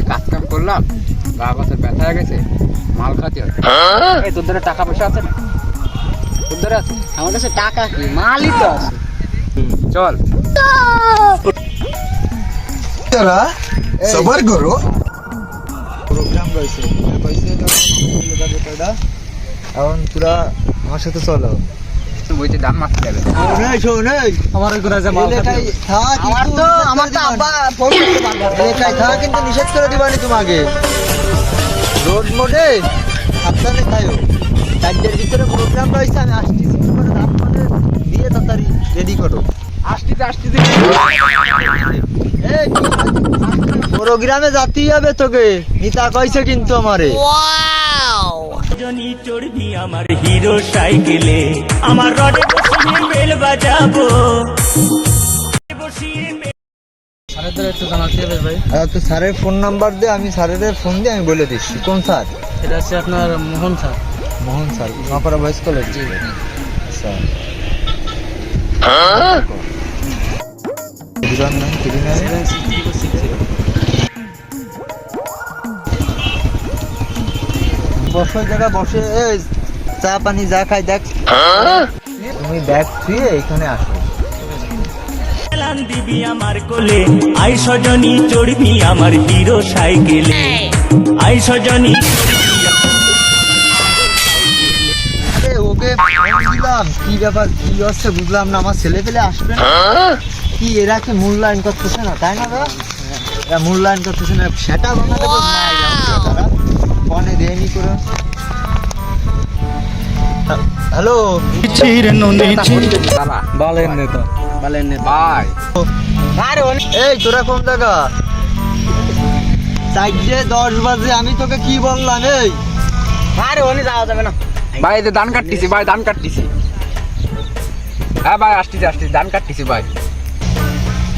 কাজ কাম করলাম, গা গাছের ব্যথা হয়ে গেছে, মাল খাতে হবে। এই তোর দ্বারা টাকা পয়সা আছে না? তোর দ্বারা আছে? আমার কাছে টাকা কি, মালই তো আছে। চল। সবার করো। প্রোগ্রাম রয়েছে এখন পুরা আমার সাথে চলো। বইতে দাম মারতে যাবে। আমার ওই করে যে মাল কিন্তু নিষেধ করে দিবানি তোমাকে। রোড মোডে সাবধানে খাইও। 4টার ভিতরে প্রোগ্রাম রয়েছে, আমি আসতেছি। করে দাম মানে দিয়ে তাড়াতাড়ি রেডি করো। আসতে প্রোগ্রামে যাতেই হবে তোকে, নিতা কইছে কিন্তু আমারে। জনি চড়বি আমার হিরো সাইকেলে, আমার রডে বসিয়ে বেল বাজাবো। তো স্যারের ফোন নাম্বার দে, আমি স্যারের ফোন দিয়ে আমি বলে দিচ্ছি। কোন স্যার? এটা হচ্ছে আপনার মোহন স্যার। মোহন স্যার, মাপাড়া বয়েস কলেজ। আচ্ছা বসে জায়গা বসে চা পানি যা খাই দেখ। তুমি ব্যাগ থুয়ে এখানে আসো। এলান দিবি আমার কোলে, আই সজনী চড়বি আমার হিরো সাইকেলে, আই সজনী। আরে ওকে ফোন দিলাম, কি ব্যাপার কি হচ্ছে বুঝলাম না। আমার ছেলে পেলে আসবে না কি? এরা কি মূল্যায়ন করতেছে না, তাই না? এরা মূল্যায়ন করতেছে না, সেটা বানাতে তারা ফোনে দেয়নি করে। হ্যালো বালের নেতা ভাই। এই তোরা কোন জায়গা? 4:10 বাজে, আমি তোকে কি বললাম? এই আরে ওনে যাওয়া যাবে না ভাই, এই যে ধান কাটতেছি ভাই, ধান কাটতেছি। হ্যাঁ ভাই, আসতেছি ধান কাটতেছি ভাই।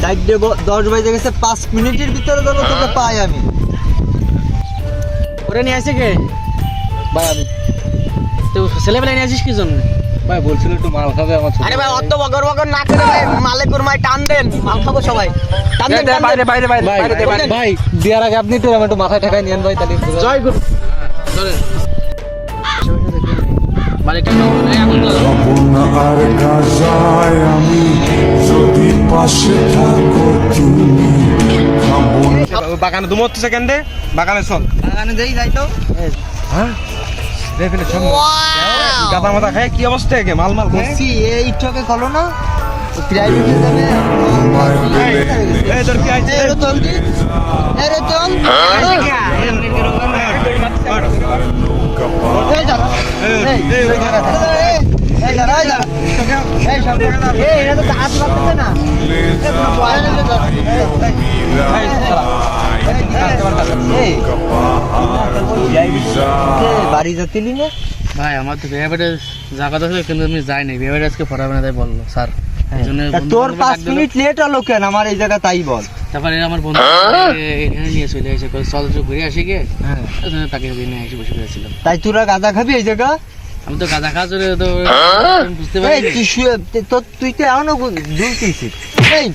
4:10 বাজে গেছে, 5 মিনিটের ভিতরে যেন তোকে পাই আমি। ওরে নিয়ে আসে কে ভাই? আমি তো ছেলেবেলা নিয়ে আসিস কি জন্য ভাই বলছিল একটু মাল খাবে আমার। আরে ভাই অত বগর বগর না করে ভাই, মালে কুরমায় টান দেন, মাল খাবো সবাই। টান দেন বাইরে বাইরে বাইরে বাইরে দে বাইরে। ভাই দেওয়ার আগে আপনি একটু মাথায় ঠাকায় নিয়েন ভাই, তাহলে জয় গুরু। চলেন মালিকটা আর গাজায় আমি যদি পাশে থাকো তুমি। বাগানে দুমত সেকেন্ডে বাগানে চল। বাগানে দেই যাই তো। হ্যাঁ দেখলে চল। গাদা মাথা খায় কি অবস্থা একে মাল মাল খায়। বলছি এই টকে খলো না, প্রাইভেটে যাবে। এই তোর কি আইছে? এরে চল দি, এরে চল। এই যা, এই জায়গা থাকে। এই যা, এই যা। এই সব জায়গা। এই এটা তো হাত লাগতেছে না। বাড়ি যাচ্ছিলি না ভাই? আমার তো বিয়ে জায়গা তো কিন্তু আমি যাই নাই। বিয়ে আজকে পড়াবে না তাই বললো স্যার। তোর 5 মিনিট লেট হলো কেন আমার এই জায়গা? তাই বল। তারপরে আমার বন্ধু এখানে নিয়ে চলে এসে চল ঘুরে আসি গে, তাকে নিয়ে এসে বসে পেয়েছিলাম। তাই তোরা গাঁজা খাবি এই জায়গা? আমি তো গাঁজা খাওয়া চলে তো বুঝতে পারি। তুই তো এখনো ডুলতিছিস। এই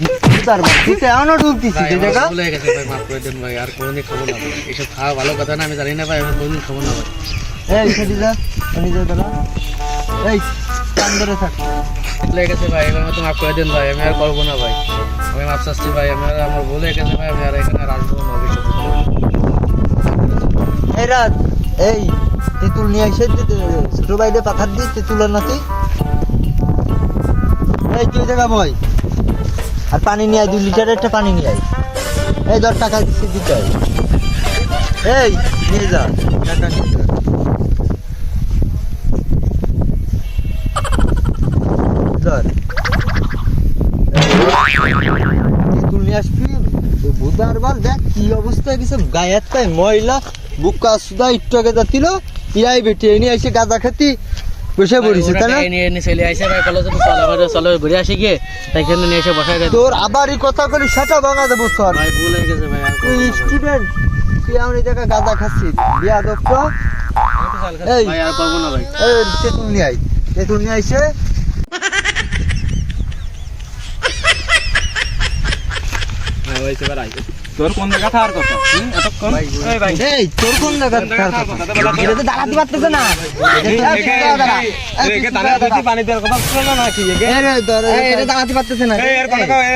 তুই তো এখনো ডুলতিছিস এই জায়গা। ভুলে গেছে ভাই, মাফ করে দেন ভাই। আর কোনোদিন খাবো না ভাই, এসব খাওয়া ভালো কথা না, আমি জানি না ভাই। আমি কোনোদিন খাবো না ভাই। এই সেটি যা, এনে যা দাঁড়া। এই কান ধরে থাক। ভুলে গেছে ভাই, এবার মতো মাফ করে দেন ভাই। আমি আর করবো না ভাই, আমি মাফ চাচ্ছি ভাই। আমার ভুলে গেছে ভাই, আমি আর এখানে আর আসবো না ভবিষ্যতে। এই রাত এই তেঁতুল নিয়ে এসে ছোট ভাইদের পাথার দিয়ে তেঁতুলের নাতি। এই তুই জায়গা বই আর পানি নিয়ে আয়, 2 লিটারের একটা পানি নিয়ে আয়। এই ধর টাকা দিচ্ছি, দিতে হয়। এই নিয়ে যা টাকা নিয়ে যা। ধর তেঁতুল নিয়ে আসবি। বুধার বার দেখ কি অবস্থা হয়ে গেছে, গায়ের তাই ময়লা বুকা সুদা একটু আগে যাচ্ছিল ইয়াই বেটে এনে এসে গাঁজা খেতি বসে পড়িছে, তাই না? চলে আসে ভাই, চলো ঘুরে আসি গিয়ে, তাই এখানে নিয়ে এসে বসাই দেয়। তোর আবারই কথা বলি সেটা ভাঙা দেবো স্যার। ভাই ভুল হয়ে গেছে ভাই। তুই স্টুডেন্ট, তুই আমার এই জায়গায় গাঁজা খাচ্ছিস বিয়া দপ্ত। এই ভাই আর করবো না ভাই। এই তেঁতুল নিয়ে আই, তেঁতুল নিয়ে আইসে হ্যাঁ ওই সেবার আইছে। তোর কোন জায়গা থাকার কথা এতক্ষণ এই ভাই এই তোর কোন জায়গা থাকার কথা? এটা তো দাঁড়াতে পারতেছে না। একে তানে দুটি পানি দেওয়ার কথা ছিল না কি একে এটা দাঁড়াতে পারতেছে না। এই এর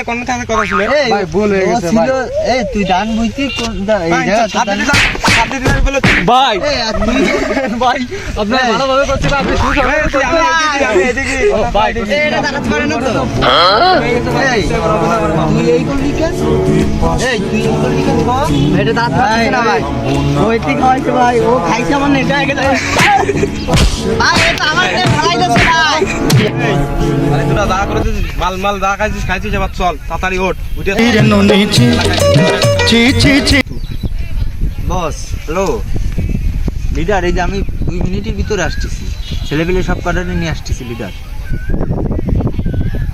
কোন থাকার কথা ছিল এই, ভাই, ভুল হয়ে ও গেছে, ছিল, এই তুই ডান বুঝতি কোন এই জায়গা তো ডান- ভাই এই, আর তুই ভাই আপনারা ভালোভাবে করছেন আপনি সুসংবাদ করছেন আমি এদিকে ভাই এই, এটা দাঁড়াতে পারে না তো। এই, তুই এই করলি কেন? এই, তুই এই করলি কেন গো? এটা দাঁড়াতে পারতেছে না ভাই। ওই ঠিক হয়েছে ভাই, ও খাইছে আমার নেটা গেছে। ভাই, এটা আমার নেট ফেলাই দিচ্ছে ভাই। আরে তোরা দা করে মাল দা খাইছিস এবার চল তাড়াতাড়ি ওঠ উঠে বস, হ্যালো লিডার, এই যে আমি 2 মিনিটের ভিতরে আসতেছি, ছেলেপেলে সব কাটারে নিয়ে আসতেছি লিডার।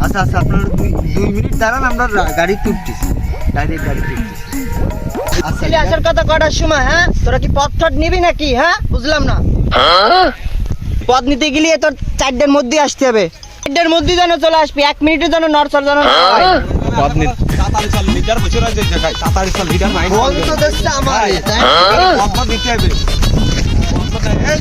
আচ্ছা আচ্ছা, আপনার 2 মিনিট দাঁড়ান, আমরা গাড়িতে উঠতেছি, ডাইরেক্ট গাড়িতে উঠতেছি। আচ্ছা আসার কথা কটার সময়? হ্যাঁ, তোরা কি পথ টথ নিবি নাকি? হ্যাঁ, বুঝলাম না। পথ নিতে গেলে তোর 4টার মধ্যে আসতে হবে। 4টার মধ্যে যেন চলে আসবি, 1 মিনিটের জন্য নড়চড় যেন না হয়। তাড়াতাড়ি চল লিটার বসে রয়েছে জায়গায় তাড়াতাড়ি চল লিটার মাইন্ড বল তো দেখছে আমার, তাই না? কথা দিতে হবে এই